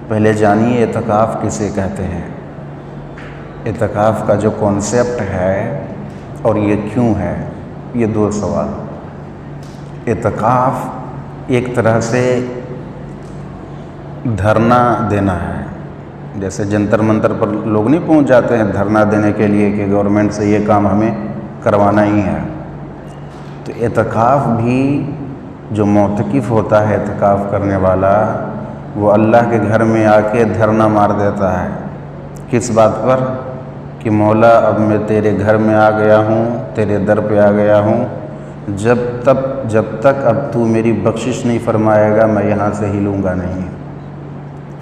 پہلے جانیے اعتکاف کسے کہتے ہیں، اعتکاف کا جو کانسیپٹ ہے اور یہ کیوں ہے، یہ دو سوال۔ اعتکاف ایک طرح سے دھرنا دینا ہے، جیسے جنتر منتر پر لوگ نہیں پہنچ جاتے ہیں دھرنا دینے کے لیے کہ گورنمنٹ سے یہ کام ہمیں کروانا ہی ہے، تو اعتکاف بھی جو معتکف ہوتا ہے اعتکاف کرنے والا، وہ اللہ کے گھر میں آ کے دھرنا مار دیتا ہے۔ کس بات پر؟ کہ مولا اب میں تیرے گھر میں آ گیا ہوں، تیرے در پہ آ گیا ہوں، جب تک اب تو میری بخشش نہیں فرمائے گا میں یہاں سے ہلوں گا نہیں۔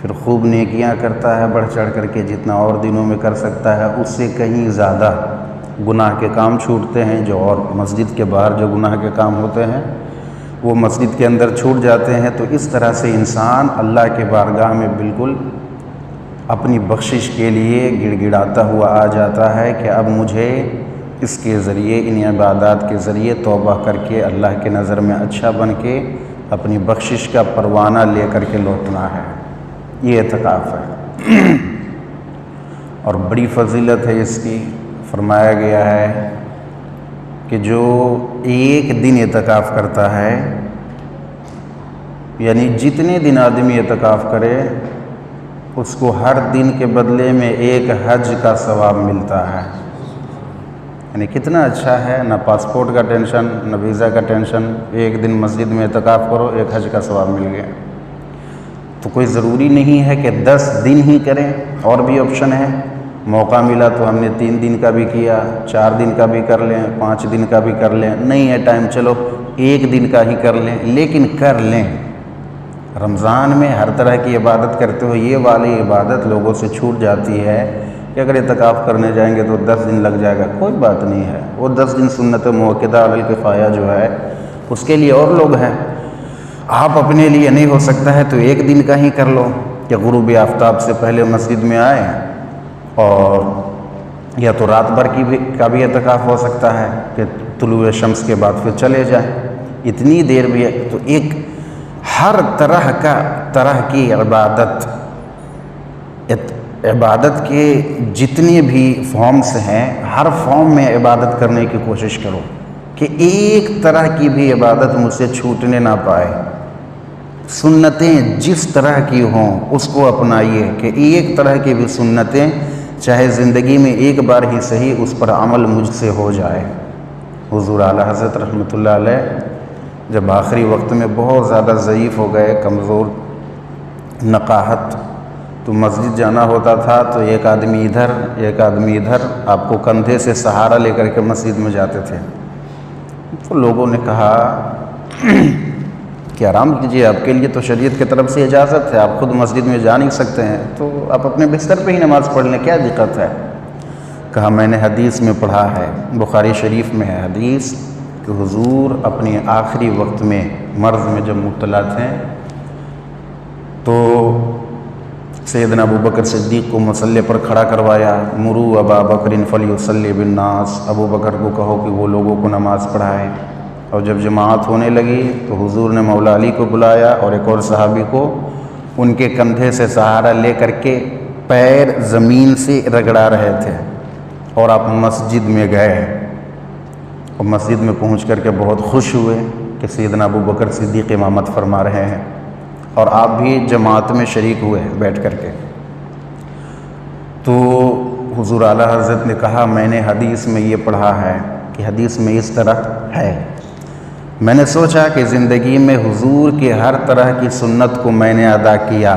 پھر خوب نیکیاں کرتا ہے بڑھ چڑھ کر کے، جتنا اور دنوں میں کر سکتا ہے اس سے کہیں زیادہ گناہ کے کام چھوٹتے ہیں، جو اور مسجد کے باہر جو گناہ کے کام ہوتے ہیں وہ مسجد کے اندر چھوٹ جاتے ہیں۔ تو اس طرح سے انسان اللہ کے بارگاہ میں بالکل اپنی بخشش کے لیے گڑ گڑاتا ہوا آ جاتا ہے کہ اب مجھے اس کے ذریعے، ان عبادات کے ذریعے توبہ کر کے اللہ کے نظر میں اچھا بن کے اپنی بخشش کا پروانہ لے کر کے لوٹنا ہے۔ یہ اعتکاف ہے اور بڑی فضیلت ہے اس کی۔ فرمایا گیا ہے کہ جو ایک دن اعتکاف کرتا ہے، یعنی جتنے دن آدمی اعتکاف کرے اس کو ہر دن کے بدلے میں ایک حج کا ثواب ملتا ہے۔ یعنی کتنا اچھا ہے، نہ پاسپورٹ کا ٹینشن نہ ویزا کا ٹینشن، ایک دن مسجد میں اعتکاف کرو ایک حج کا ثواب مل گیا۔ تو کوئی ضروری نہیں ہے کہ 10 دن ہی کریں، اور بھی آپشن ہے۔ موقع ملا تو ہم نے 3 دن کا بھی کیا، 4 دن کا بھی کر لیں، 5 دن کا بھی کر لیں، نہیں ہے ٹائم چلو 1 دن کا ہی کر لیں، لیکن کر لیں۔ رمضان میں ہر طرح کی عبادت کرتے ہو، یہ والی عبادت لوگوں سے چھوٹ جاتی ہے کہ اگر اعتکاف کرنے جائیں گے تو 10 دن لگ جائے گا، کوئی بات نہیں ہے۔ وہ 10 دن سنت موقدہ علی الکفایہ جو ہے اس کے لیے اور لوگ ہیں، آپ اپنے لیے نہیں ہو سکتا ہے تو 1 دن کا ہی کر لو کہ غروب آفتاب سے پہلے مسجد میں آئیں، اور یا تو رات بھر کا بھی اعتکاف ہو سکتا ہے کہ طلوع شمس کے بعد پھر چلے جائیں، اتنی دیر بھی ہے۔ تو ایک ہر طرح کی عبادت کے جتنے بھی فارمز ہیں، ہر فارم میں عبادت کرنے کی کوشش کرو کہ ایک طرح کی بھی عبادت مجھ سے چھوٹنے نہ پائے۔ سنتیں جس طرح کی ہوں اس کو اپنائیے کہ ایک طرح کی بھی سنتیں چاہے زندگی میں ایک بار ہی صحیح اس پر عمل مجھ سے ہو جائے۔ حضور اعلیٰ حضرت رحمۃ اللہ علیہ جب آخری وقت میں بہت زیادہ ضعیف ہو گئے، کمزور، نقاہت، تو مسجد جانا ہوتا تھا تو ایک آدمی ادھر ایک آدمی ادھر، آپ کو کندھے سے سہارا لے کر کے مسجد میں جاتے تھے۔ تو لوگوں نے کہا کہ آرام کیجیے، آپ کے لیے تو شریعت کی طرف سے اجازت ہے، آپ خود مسجد میں جا نہیں سکتے ہیں، تو آپ اپنے بستر پہ ہی نماز پڑھ لیں، کیا دقت ہے؟ کہا میں نے حدیث میں پڑھا ہے، بخاری شریف میں ہے حدیث، کہ حضور اپنے آخری وقت میں مرض میں جب مبتلا تھے تو سیدنا ابو بکر صدیق کو مصلی پر کھڑا کروایا، مروا ابا بکر فلیصلی بالناس، ابو بکر کو کہو کہ وہ لوگوں کو نماز پڑھائے۔ اور جب جماعت ہونے لگی تو حضور نے مولا علی کو بلایا اور ایک اور صحابی کو، ان کے کندھے سے سہارا لے کر کے پیر زمین سے رگڑا رہے تھے، اور آپ مسجد میں گئے، اور مسجد میں پہنچ کر کے بہت خوش ہوئے کہ سیدنا ابو بکر صدیق امامت فرما رہے ہیں، اور آپ بھی جماعت میں شریک ہوئے بیٹھ کر کے۔ تو حضور اعلیٰ حضرت نے کہا میں نے حدیث میں یہ پڑھا ہے کہ حدیث میں اس طرح ہے، میں نے سوچا کہ زندگی میں حضور کے ہر طرح کی سنت کو میں نے ادا کیا۔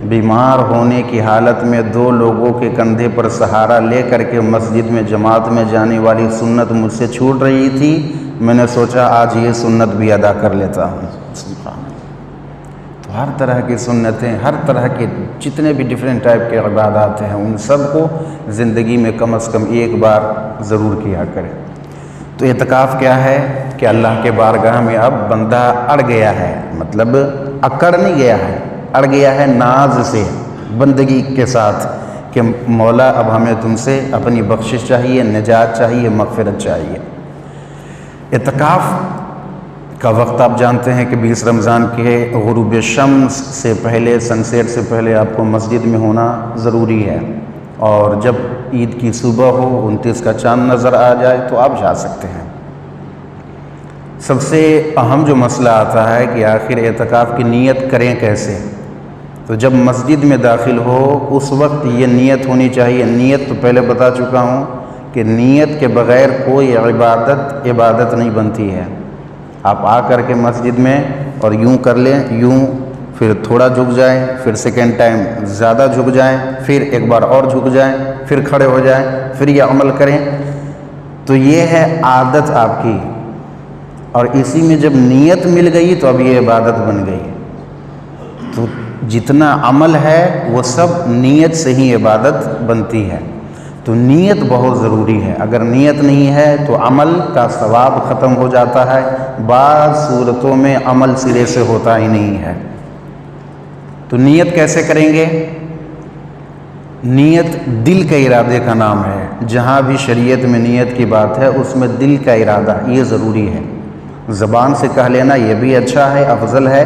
بیمار ہونے کی حالت میں 2 لوگوں کے کندھے پر سہارا لے کر کے مسجد میں جماعت میں جانے والی سنت مجھ سے چھوٹ رہی تھی، میں نے سوچا آج یہ سنت بھی ادا کر لیتا ہوں۔ تو ہر طرح کی سنتیں، ہر طرح کے جتنے بھی ڈیفرنٹ ٹائپ کے عبادات ہیں ان سب کو زندگی میں کم از کم ایک بار ضرور کیا کرے۔ تو اعتکاف کیا ہے کہ اللہ کے بارگاہ میں اب بندہ اڑ گیا ہے، مطلب اکڑ نہیں گیا ہے، اڑ گیا ہے ناز سے، بندگی کے ساتھ، کہ مولا اب ہمیں تم سے اپنی بخشش چاہیے، نجات چاہیے، مغفرت چاہیے۔ اعتکاف کا وقت آپ جانتے ہیں کہ 20 رمضان کے غروب شمس سے پہلے، سن سیٹ سے پہلے آپ کو مسجد میں ہونا ضروری ہے، اور جب عید کی صبح ہو، 29 کا چاند نظر آ جائے تو آپ جا سکتے ہیں۔ سب سے اہم جو مسئلہ آتا ہے کہ آخر اعتکاف کی نیت کریں کیسے؟ تو جب مسجد میں داخل ہو اس وقت یہ نیت ہونی چاہیے۔ نیت تو پہلے بتا چکا ہوں کہ نیت کے بغیر کوئی عبادت نہیں بنتی ہے۔ آپ آ کر کے مسجد میں اور یوں کر لیں، یوں، پھر تھوڑا جھک جائیں، پھر سیکنڈ ٹائم زیادہ جھک جائیں، پھر ایک بار اور جھک جائیں، پھر کھڑے ہو جائیں، پھر یہ عمل کریں، تو یہ ہے عادت آپ کی، اور اسی میں جب نیت مل گئی تو اب یہ عبادت بن گئی۔ تو جتنا عمل ہے وہ سب نیت سے ہی عبادت بنتی ہے۔ تو نیت بہت ضروری ہے، اگر نیت نہیں ہے تو عمل کا ثواب ختم ہو جاتا ہے، بعض صورتوں میں عمل سرے سے ہوتا ہی نہیں ہے۔ تو نیت کیسے کریں گے؟ نیت دل کے ارادے کا نام ہے۔ جہاں بھی شریعت میں نیت کی بات ہے اس میں دل کا ارادہ یہ ضروری ہے۔ زبان سے کہہ لینا یہ بھی اچھا ہے، افضل ہے،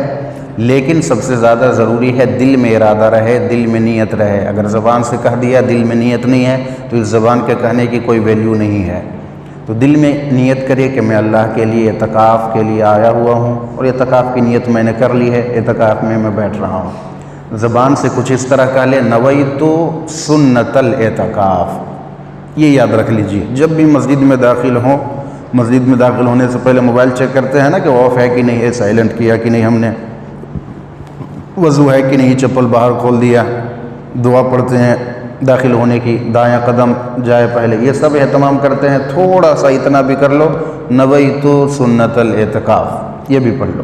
لیکن سب سے زیادہ ضروری ہے دل میں ارادہ رہے، دل میں نیت رہے۔ اگر زبان سے کہہ دیا دل میں نیت نہیں ہے تو اس زبان کے کہنے کی کوئی ویلیو نہیں ہے۔ تو دل میں نیت کرے کہ میں اللہ کے لیے اعتکاف کے لیے آیا ہوا ہوں، اور اعتکاف کی نیت میں نے کر لی ہے، اعتکاف میں بیٹھ رہا ہوں۔ زبان سے کچھ اس طرح کہہ لے، نویت سنت الاعتکاف، یہ یاد رکھ لیجئے۔ جب بھی مسجد میں داخل ہوں، مسجد میں داخل ہونے سے پہلے موبائل چیک کرتے ہیں نا کہ آف ہے کہ نہیں ہے، سائلنٹ کیا کہ نہیں ہم نے، وضو ہے کہ نہیں، چپل باہر کھول دیا، دعا پڑھتے ہیں داخل ہونے کی، دایاں قدم جائے پہلے، یہ سب اہتمام کرتے ہیں۔ تھوڑا سا اتنا بھی کر لو، نویت سنت الاعتکاف، یہ بھی پڑھ لو۔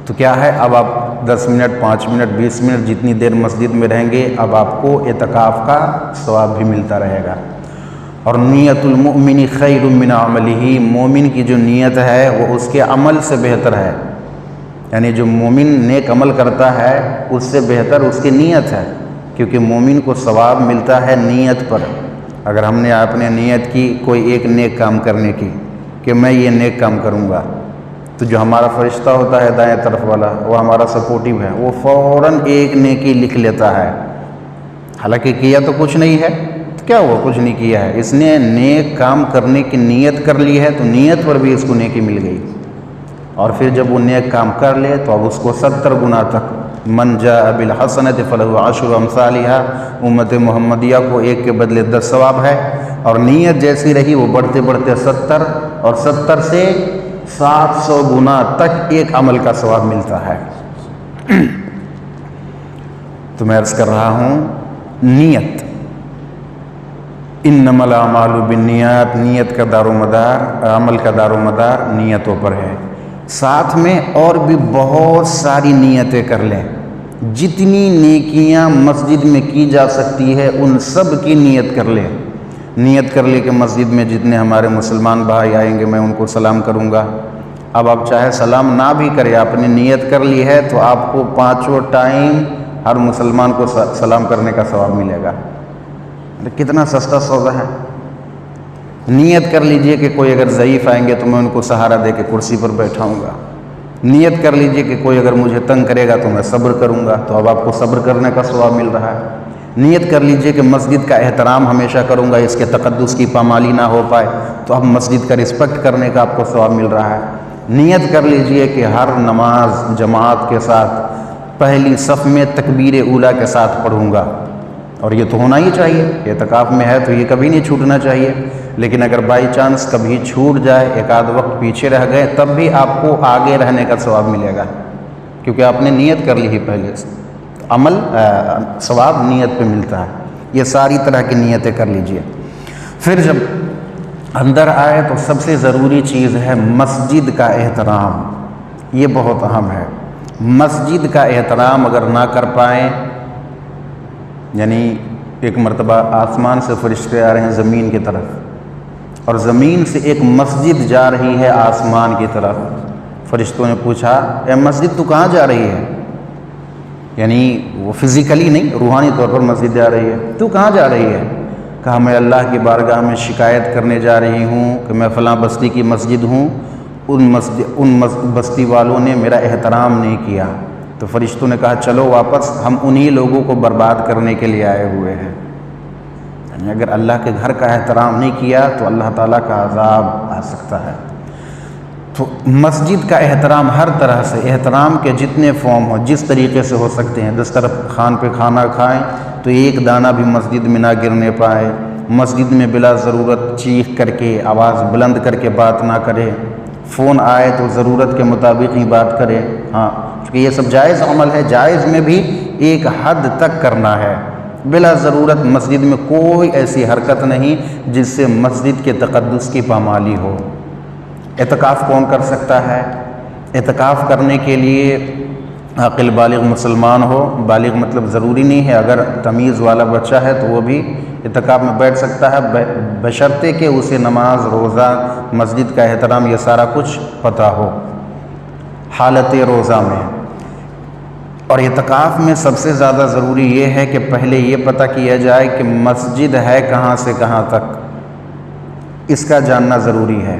تو کیا ہے، اب آپ 10 منٹ، 5 منٹ، 20 منٹ جتنی دیر مسجد میں رہیں گے اب آپ کو اعتکاف کا ثواب بھی ملتا رہے گا۔ اور نیت المؤمن خیر من عملہ، مومن کی جو نیت ہے وہ اس کے عمل سے بہتر ہے، یعنی جو مومن نیک عمل کرتا ہے اس سے بہتر اس کی نیت ہے، کیونکہ مومن کو ثواب ملتا ہے نیت پر۔ اگر ہم نے اپنے نیت کی کوئی ایک نیک کام کرنے کی کہ میں یہ نیک کام کروں گا، تو جو ہمارا فرشتہ ہوتا ہے دائیں طرف والا، وہ ہمارا سپورٹیو ہے، وہ فوراً ایک نیکی لکھ لیتا ہے، حالانکہ کیا تو کچھ نہیں ہے، تو کیا ہوا، کچھ نہیں کیا ہے، اس نے نیک کام کرنے کی نیت کر لی ہے تو نیت پر بھی اس کو نیکی مل گئی۔ اور پھر جب وہ نیک کام کر لے تو اب اس کو 70 گنا تک، من جاء بالحسنۃ فلہ عشر امثالھا، امت محمدیہ کو ایک کے بدلے 10 ثواب ہے، اور نیت جیسی رہی وہ بڑھتے بڑھتے 70، اور 70 سے 700 گنا تک ایک عمل کا ثواب ملتا ہے۔ تو میں عرض کر رہا ہوں، نیت، انما الاعمال بالنیات، نیت کا دار و مدار، عمل کا دار و مدار نیتوں پر ہے۔ ساتھ میں اور بھی بہت ساری نیتیں کر لیں، جتنی نیکیاں مسجد میں کی جا سکتی ہے ان سب کی نیت کر لیں۔ نیت کر لی کہ مسجد میں جتنے ہمارے مسلمان بھائی آئیں گے میں ان کو سلام کروں گا۔ اب آپ چاہے سلام نہ بھی کرے، آپ نے نیت کر لی ہے تو آپ کو 5 ٹائم ہر مسلمان کو سلام کرنے کا ثواب ملے گا۔ کتنا سستا سودا ہے۔ نیت کر لیجئے کہ کوئی اگر ضعیف آئیں گے تو میں ان کو سہارا دے کے کرسی پر بیٹھاؤں گا۔ نیت کر لیجئے کہ کوئی اگر مجھے تنگ کرے گا تو میں صبر کروں گا، تو اب آپ کو صبر کرنے کا ثواب مل رہا ہے۔ نیت کر لیجئے کہ مسجد کا احترام ہمیشہ کروں گا، اس کے تقدس کی پامالی نہ ہو پائے، تو اب مسجد کا رسپیکٹ کرنے کا آپ کو ثواب مل رہا ہے۔ نیت کر لیجئے کہ ہر نماز جماعت کے ساتھ پہلی صف میں تکبیر اولیٰ کے ساتھ پڑھوں گا، اور یہ تو ہونا ہی چاہیے، اعتکاف میں ہے تو یہ کبھی نہیں چھوٹنا چاہیے۔ لیکن اگر بائی چانس کبھی چھوٹ جائے، ایک آدھ وقت پیچھے رہ گئے، تب بھی آپ کو آگے رہنے کا ثواب ملے گا، کیونکہ آپ نے نیت کر لی ہی پہلے سے۔ عمل ثواب نیت پہ ملتا ہے۔ یہ ساری طرح کی نیتیں کر لیجئے۔ پھر جب اندر آئے تو سب سے ضروری چیز ہے مسجد کا احترام، یہ بہت اہم ہے۔ مسجد کا احترام اگر نہ کر پائیں، یعنی ایک مرتبہ آسمان سے فرشتے آ رہے ہیں زمین کی طرف، اور زمین سے ایک مسجد جا رہی ہے آسمان کی طرف۔ فرشتوں نے پوچھا، اے مسجد تو کہاں جا رہی ہے؟ یعنی وہ فزیکلی نہیں، روحانی طور پر مسجد جا رہی ہے، تو کہاں جا رہی ہے؟ کہا میں اللہ کی بارگاہ میں شکایت کرنے جا رہی ہوں کہ میں فلاں بستی کی مسجد ہوں، ان بستی والوں نے میرا احترام نہیں کیا۔ تو فرشتوں نے کہا چلو واپس، ہم انہی لوگوں کو برباد کرنے کے لیے آئے ہوئے ہیں۔ یعنی اگر اللہ کے گھر کا احترام نہیں کیا تو اللہ تعالیٰ کا عذاب آ سکتا ہے۔ تو مسجد کا احترام ہر طرح سے، احترام کے جتنے فارم ہوں، جس طریقے سے ہو سکتے ہیں، دسترخوان پہ کھانا کھائیں تو ایک دانہ بھی مسجد میں نہ گرنے پائے، مسجد میں بلا ضرورت چیخ کر کے، آواز بلند کر کے بات نہ کرے، فون آئے تو ضرورت کے مطابق ہی بات کرے۔ ہاں، کیونکہ یہ سب جائز عمل ہے، جائز میں بھی ایک حد تک کرنا ہے۔ بلا ضرورت مسجد میں کوئی ایسی حرکت نہیں جس سے مسجد کے تقدس کی پامالی ہو۔ اعتکاف کون کر سکتا ہے؟ اعتکاف کرنے کے لیے عاقل بالغ مسلمان ہو، بالغ مطلب ضروری نہیں ہے، اگر تمیز والا بچہ ہے تو وہ بھی اعتکاف میں بیٹھ سکتا ہے، بشرطے کہ اسے نماز، روزہ، مسجد کا احترام یہ سارا کچھ پتہ ہو حالت روزہ میں۔ اور اعتکاف میں سب سے زیادہ ضروری یہ ہے کہ پہلے یہ پتہ کیا جائے کہ مسجد ہے کہاں سے کہاں تک، اس کا جاننا ضروری ہے۔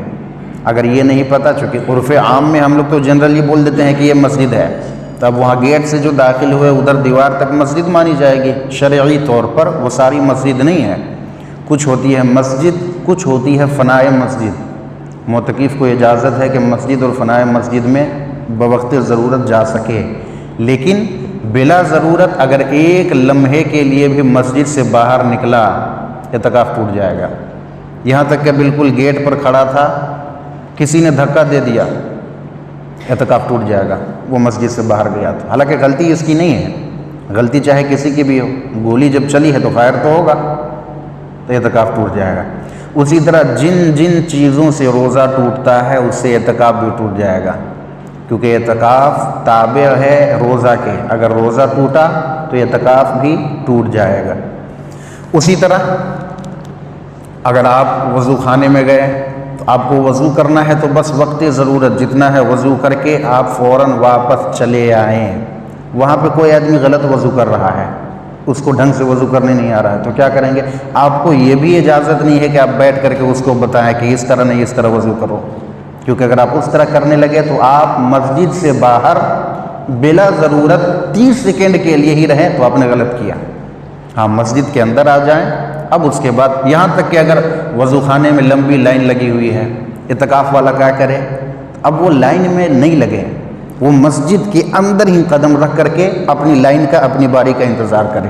اگر یہ نہیں پتہ، چونکہ عرف عام میں ہم لوگ تو جنرلی بول دیتے ہیں کہ یہ مسجد ہے، تب وہاں گیٹ سے جو داخل ہوئے ادھر دیوار تک مسجد مانی جائے گی۔ شرعی طور پر وہ ساری مسجد نہیں ہے، کچھ ہوتی ہے مسجد، کچھ ہوتی ہے فنائے مسجد۔ معتکف کو اجازت ہے کہ مسجد اور فنائے مسجد میں بوقت ضرورت جا سکے، لیکن بلا ضرورت اگر ایک لمحے کے لیے بھی مسجد سے باہر نکلا اعتکاف ٹوٹ جائے گا۔ یہاں تک کہ بالکل گیٹ پر کھڑا تھا، کسی نے دھکا دے دیا، اعتکاف ٹوٹ جائے گا، وہ مسجد سے باہر گیا تھا۔ حالانکہ غلطی اس کی نہیں ہے، غلطی چاہے کسی کی بھی ہو، گولی جب چلی ہے تو فائر تو ہوگا، تو اعتکاف ٹوٹ جائے گا۔ اسی طرح جن جن چیزوں سے روزہ ٹوٹتا ہے اس سے اعتکاف بھی ٹوٹ جائے گا، کیونکہ اعتکاف تابع ہے روزہ کے، اگر روزہ ٹوٹا تو اعتکاف بھی ٹوٹ جائے گا۔ اسی طرح اگر آپ وضو خانے میں گئے تو آپ کو وضو کرنا ہے تو بس وقت ضرورت جتنا ہے وضو کر کے آپ فوراً واپس چلے آئیں۔ وہاں پہ کوئی آدمی غلط وضو کر رہا ہے، اس کو ڈھنگ سے وضو کرنے نہیں آ رہا ہے، تو کیا کریں گے؟ آپ کو یہ بھی اجازت نہیں ہے کہ آپ بیٹھ کر کے اس کو بتائیں کہ اس طرح نہیں، اس طرح وضو کرو، کیونکہ اگر آپ اس طرح کرنے لگے تو آپ مسجد سے باہر بلا ضرورت 30 سیکنڈ کے لیے ہی رہیں تو آپ نے غلط کیا۔ ہاں، مسجد کے اندر آ جائیں۔ اب اس کے بعد یہاں تک کہ اگر وضو خانے میں لمبی لائن لگی ہوئی ہے، اعتکاف والا کیا کرے؟ اب وہ لائن میں نہیں لگے، وہ مسجد کے اندر ہی قدم رکھ کر کے اپنی لائن کا، اپنی باری کا انتظار کرے۔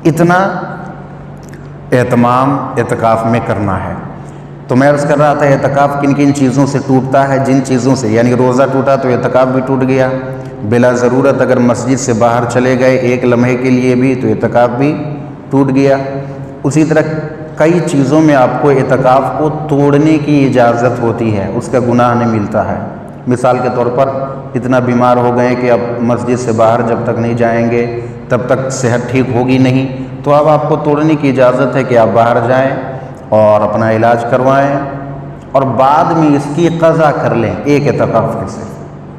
اتنا اہتمام اعتکاف میں کرنا ہے۔ تو میں عرض کر رہا تھا اعتکاف کن کن چیزوں سے ٹوٹتا ہے؟ جن چیزوں سے، یعنی روزہ ٹوٹا تو اعتکاف بھی ٹوٹ گیا، بلا ضرورت اگر مسجد سے باہر چلے گئے ایک لمحے کے لیے بھی تو اعتکاف بھی ٹوٹ گیا۔ اسی طرح کئی چیزوں میں آپ کو اعتکاف کو توڑنے کی اجازت ہوتی ہے، اس کا گناہ نہیں ملتا ہے۔ مثال کے طور پر اتنا بیمار ہو گئے کہ اب مسجد سے باہر جب تک نہیں جائیں گے تب تک صحت ٹھیک ہوگی نہیں، تو اب آپ کو توڑنے کی اجازت ہے کہ آپ باہر جائیں اور اپنا علاج کروائیں اور بعد میں اس کی قضا کر لیں، ایک اعتکاف کے سے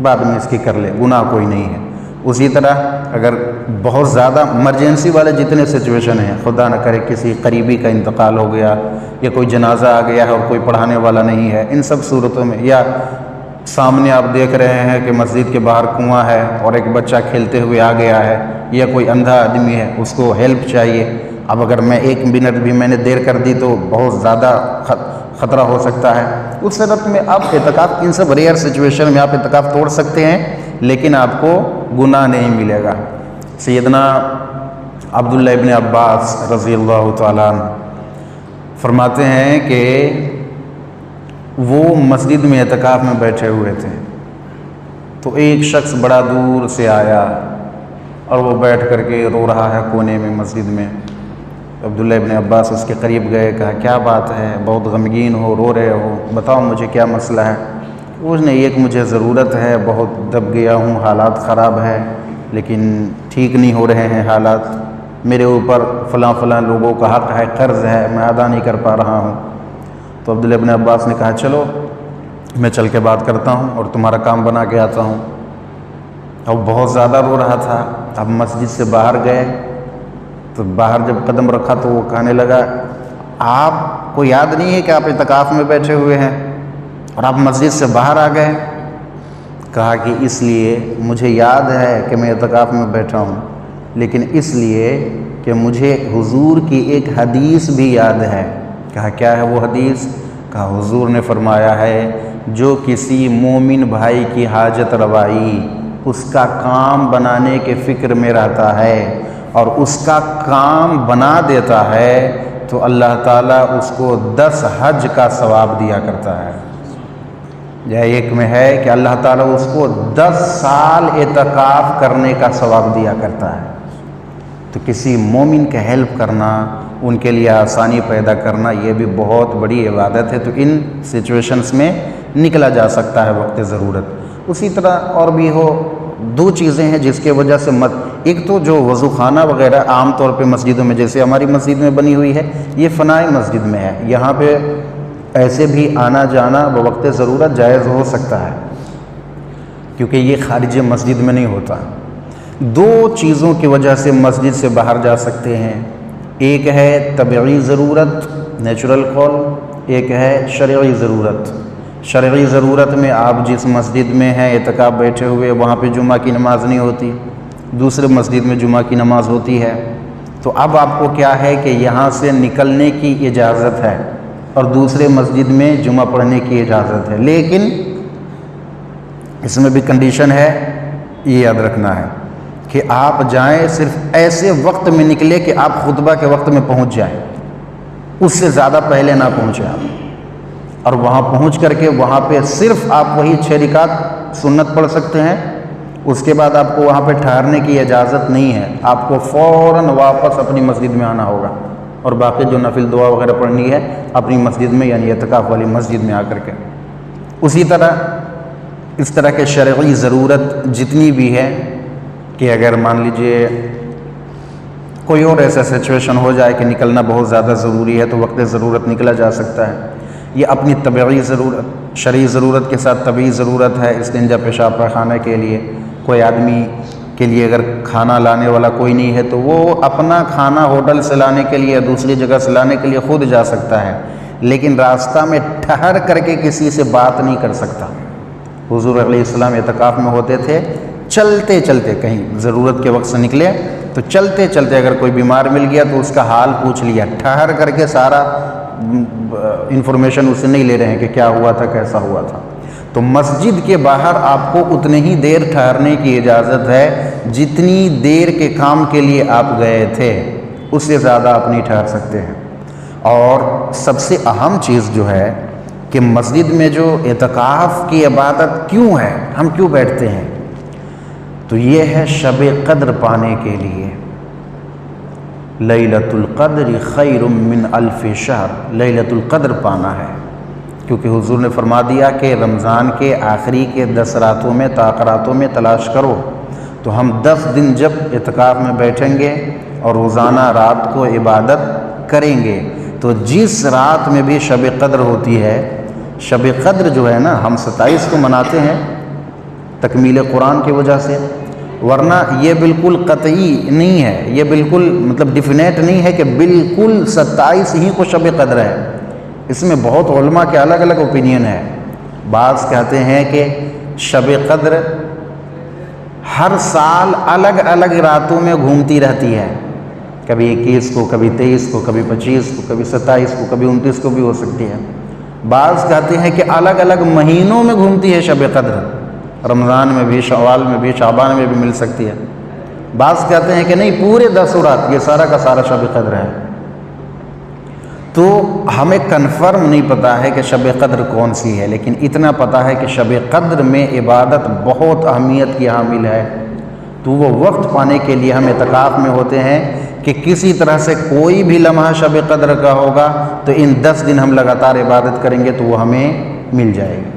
بعد میں اس کی کر لیں، گناہ کوئی نہیں ہے۔ اسی طرح اگر بہت زیادہ ایمرجنسی والے جتنے سچویشن ہیں، خدا نہ کرے کسی قریبی کا انتقال ہو گیا یا کوئی جنازہ آ گیا ہے اور کوئی پڑھانے والا نہیں ہے، ان سب صورتوں میں، یا سامنے آپ دیکھ رہے ہیں کہ مسجد کے باہر کنواں ہے اور ایک بچہ کھیلتے ہوئے آ گیا ہے، یا کوئی اندھا آدمی ہے اس کو ہیلپ چاہیے، اب اگر میں 1 منٹ بھی میں نے دیر کر دی تو بہت زیادہ خطرہ ہو سکتا ہے، اس صورت میں آپ اعتکاف، ان سب ریئر سچویشن میں آپ اعتکاف توڑ سکتے ہیں لیکن آپ کو گناہ نہیں ملے گا۔ سیدنا عبداللہ ابن عباس رضی اللہ تعالیٰ عنہ فرماتے ہیں کہ وہ مسجد میں اعتکاف میں بیٹھے ہوئے تھے تو ایک شخص بڑا دور سے آیا اور وہ بیٹھ کر کے رو رہا ہے کونے میں مسجد میں۔ عبداللہ ابن عباس اس کے قریب گئے، کہا کیا بات ہے، بہت غمگین ہو، رو رہے ہو، بتاؤ مجھے کیا مسئلہ ہے؟ اس نے ایک مجھے ضرورت ہے، بہت دب گیا ہوں، حالات خراب ہے لیکن ٹھیک نہیں ہو رہے ہیں حالات، میرے اوپر فلاں فلاں لوگوں کا حق ہے، قرض ہے، میں ادا نہیں کر پا رہا ہوں۔ تو عبداللہ ابن عباس نے کہا چلو میں چل کے بات کرتا ہوں اور تمہارا کام بنا کے آتا ہوں۔ اب بہت زیادہ رو رہا تھا، اب مسجد سے باہر گئے تو باہر جب قدم رکھا تو وہ کہنے لگا آپ کو یاد نہیں ہے کہ آپ اعتکاف میں بیٹھے ہوئے ہیں؟ اور آپ مسجد سے باہر آ گئے. کہا کہ اس لیے مجھے یاد ہے کہ میں اعتکاف میں بیٹھا ہوں، لیکن اس لیے کہ مجھے حضور کی ایک حدیث بھی یاد ہے. کہا کیا ہے وہ حدیث؟ کہا حضور نے فرمایا ہے جو کسی مومن بھائی کی حاجت روائی اس کا کام بنانے کے فکر میں رہتا ہے اور اس کا کام بنا دیتا ہے تو اللہ تعالیٰ اس کو 10 حج کا ثواب دیا کرتا ہے. یا ایک میں ہے کہ اللہ تعالیٰ اس کو 10 سال اعتکاف کرنے کا ثواب دیا کرتا ہے. تو کسی مومن کا ہیلپ کرنا، ان کے لیے آسانی پیدا کرنا، یہ بھی بہت بڑی عبادت ہے. تو ان سچویشنز میں نکلا جا سکتا ہے وقت ضرورت. اسی طرح اور بھی ہو، 2 چیزیں ہیں جس کے وجہ سے ایک تو جو وضو خانہ وغیرہ عام طور پہ مسجدوں میں جیسے ہماری مسجد میں بنی ہوئی ہے، یہ فنائے مسجد میں ہے، یہاں پہ ایسے بھی آنا جانا بوقت ضرورت جائز ہو سکتا ہے کیونکہ یہ خارج مسجد میں نہیں ہوتا. 2 چیزوں کی وجہ سے مسجد سے باہر جا سکتے ہیں. ایک ہے طبعی ضرورت، نیچرل کال، ایک ہے شرعی ضرورت. شرعی ضرورت میں آپ جس مسجد میں ہیں اعتکاف بیٹھے ہوئے، وہاں پہ جمعہ کی نماز نہیں ہوتی، دوسرے مسجد میں جمعہ کی نماز ہوتی ہے. تو اب آپ کو کیا ہے کہ یہاں سے نکلنے کی اجازت ہے اور دوسرے مسجد میں جمعہ پڑھنے کی اجازت ہے، لیکن اس میں بھی کنڈیشن ہے، یہ یاد رکھنا ہے کہ آپ جائیں صرف ایسے وقت میں نکلے کہ آپ خطبہ کے وقت میں پہنچ جائیں، اس سے زیادہ پہلے نہ پہنچیں آپ. اور وہاں پہنچ کر کے وہاں پہ صرف آپ وہی 6 رکعت سنت پڑھ سکتے ہیں. اس کے بعد آپ کو وہاں پہ ٹھہرنے کی اجازت نہیں ہے، آپ کو فوراً واپس اپنی مسجد میں آنا ہوگا اور باقی جو نفل دعا وغیرہ پڑھنی ہے اپنی مسجد میں یعنی اعتکاف والی مسجد میں آ کر کے. اسی طرح اس طرح کے شرعی ضرورت جتنی بھی ہے کہ اگر مان لیجئے کوئی اور ایسا سچویشن ہو جائے کہ نکلنا بہت زیادہ ضروری ہے تو وقت ضرورت نکلا جا سکتا ہے. یہ اپنی طبعی ضرورت، شرعی ضرورت کے ساتھ طبعی ضرورت ہے استنجا پیشاب پاخانہ کے لیے. کوئی آدمی کے لیے اگر کھانا لانے والا کوئی نہیں ہے تو وہ اپنا کھانا ہوٹل سے لانے کے لیے دوسری جگہ سے لانے کے لیے خود جا سکتا ہے، لیکن راستہ میں ٹھہر کر کے کسی سے بات نہیں کر سکتا. حضور علیہ السلام اعتکاف میں ہوتے تھے، چلتے چلتے کہیں ضرورت کے وقت سے نکلے تو چلتے چلتے اگر کوئی بیمار مل گیا تو اس کا حال پوچھ لیا، ٹھہر کر کے سارا انفارمیشن اسے نہیں لے رہے ہیں کہ کیا ہوا تھا کیسا ہوا تھا. تو مسجد کے باہر آپ کو اتنی ہی دیر ٹھہرنے کی اجازت ہے جتنی دیر کے کام کے لیے آپ گئے تھے، اس سے زیادہ آپ نہیں ٹھہر سکتے ہیں. اور سب سے اہم چیز جو ہے کہ مسجد میں جو اعتکاف کی عبادت کیوں ہے، ہم کیوں بیٹھتے ہیں، تو یہ ہے شب قدر پانے کے لیے. لیلۃ القدر خیر من الف شہر، لیلۃ القدر پانا ہے کیونکہ حضور نے فرما دیا کہ رمضان کے آخری کے 10 راتوں میں تاخراتوں میں تلاش کرو. تو ہم 10 دن جب اعتکاف میں بیٹھیں گے اور روزانہ رات کو عبادت کریں گے تو جس رات میں بھی شب قدر ہوتی ہے، شب قدر جو ہے نا ہم 27 کو مناتے ہیں تکمیل قرآن کی وجہ سے، ورنہ یہ بالکل قطعی نہیں ہے، یہ بالکل مطلب ڈیفینیٹ نہیں ہے کہ بالکل 27 ہی کو شب قدر ہے. اس میں بہت علماء کے الگ الگ اوپینین ہے. بعض کہتے ہیں کہ شب قدر ہر سال الگ الگ راتوں میں گھومتی رہتی ہے، کبھی 21 کو، کبھی 23 کو، کبھی 25 کو، کبھی 27 کو، کبھی 29 کو بھی ہو سکتی ہے. بعض کہتے ہیں کہ الگ الگ مہینوں میں گھومتی ہے شب قدر، رمضان میں بھی، شوال میں بھی، شعبان میں بھی مل سکتی ہے. بعض کہتے ہیں کہ نہیں پورے 10 رات یہ سارا کا سارا شب قدر ہے. تو ہمیں کنفرم نہیں پتہ ہے کہ شب قدر کون سی ہے، لیکن اتنا پتہ ہے کہ شب قدر میں عبادت بہت اہمیت کی حامل ہے. تو وہ وقت پانے کے لیے ہم اعتکاف میں ہوتے ہیں کہ کسی طرح سے کوئی بھی لمحہ شب قدر کا ہوگا تو ان 10 دن ہم لگاتار عبادت کریں گے تو وہ ہمیں مل جائے گی.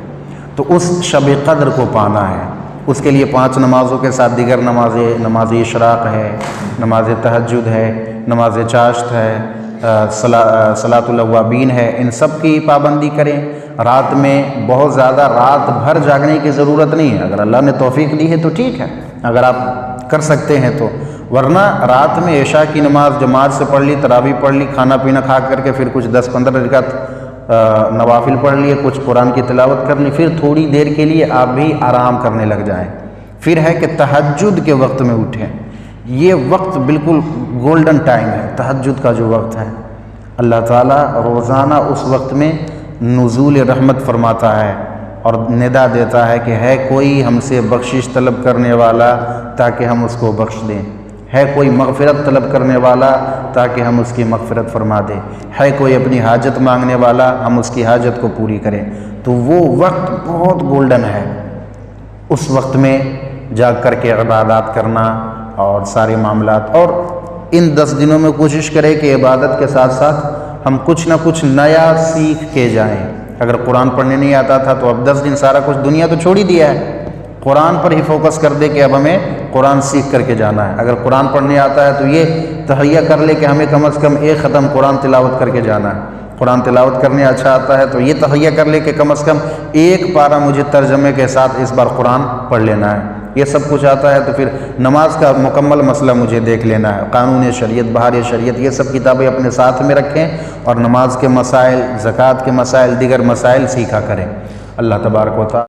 تو اس شب قدر کو پانا ہے. اس کے لیے 5 نمازوں کے ساتھ دیگر نمازیں، نماز اشراق ہے، نماز تہجد ہے، نماز چاشت ہے، صلاۃ الاوابین ہے، ان سب کی پابندی کریں. رات میں بہت زیادہ رات بھر جاگنے کی ضرورت نہیں ہے، اگر اللہ نے توفیق دی ہے تو ٹھیک ہے اگر آپ کر سکتے ہیں تو، ورنہ رات میں عشاء کی نماز جماعت سے پڑھ لی، تراویح پڑھ لی، کھانا پینا کھا کر کے پھر کچھ 10-15 رکعت نوافل پڑھ لیے، کچھ قرآن کی تلاوت کر لی، پھر تھوڑی دیر کے لیے آپ بھی آرام کرنے لگ جائیں۔ پھر ہے کہ تہجد کے وقت میں اٹھیں، یہ وقت بالکل گولڈن ٹائم ہے، تہجد کا جو وقت ہے۔ اللہ تعالیٰ روزانہ اس وقت میں نزول رحمت فرماتا ہے اور ندا دیتا ہے کہ ہے کوئی ہم سے بخشش طلب کرنے والا تاکہ ہم اس کو بخش دیں، ہے کوئی مغفرت طلب کرنے والا تاکہ ہم اس کی مغفرت فرما دیں، ہے کوئی اپنی حاجت مانگنے والا ہم اس کی حاجت کو پوری کریں۔ تو وہ وقت بہت گولڈن ہے، اس وقت میں جاگ کر کے عبادات کرنا اور سارے معاملات، اور ان 10 دنوں میں کوشش کریں کہ عبادت کے ساتھ ساتھ ہم کچھ نہ کچھ نیا سیکھ کے جائیں۔ اگر قرآن پڑھنے نہیں آتا تھا تو اب 10 دن سارا کچھ دنیا تو چھوڑ ہی دیا ہے، قرآن پر ہی فوکس کر دے کہ اب ہمیں قرآن سیکھ کر کے جانا ہے۔ اگر قرآن پڑھنے آتا ہے تو یہ تہیہ کر لے کہ ہمیں کم از کم ایک ختم قرآن تلاوت کر کے جانا ہے۔ قرآن تلاوت کرنے اچھا آتا ہے تو یہ تہیہ کر لے کہ کم از کم ایک پارہ مجھے ترجمے کے ساتھ اس بار قرآن پڑھ لینا ہے۔ یہ سب کچھ آتا ہے تو پھر نماز کا مکمل مسئلہ مجھے دیکھ لینا ہے، قانون شریعت، بہار شریعت، یہ سب کتابیں اپنے ساتھ میں رکھیں اور نماز کے مسائل، زکوٰۃ کے مسائل، دیگر مسائل سیکھا کریں۔ اللہ تبارک و تعالی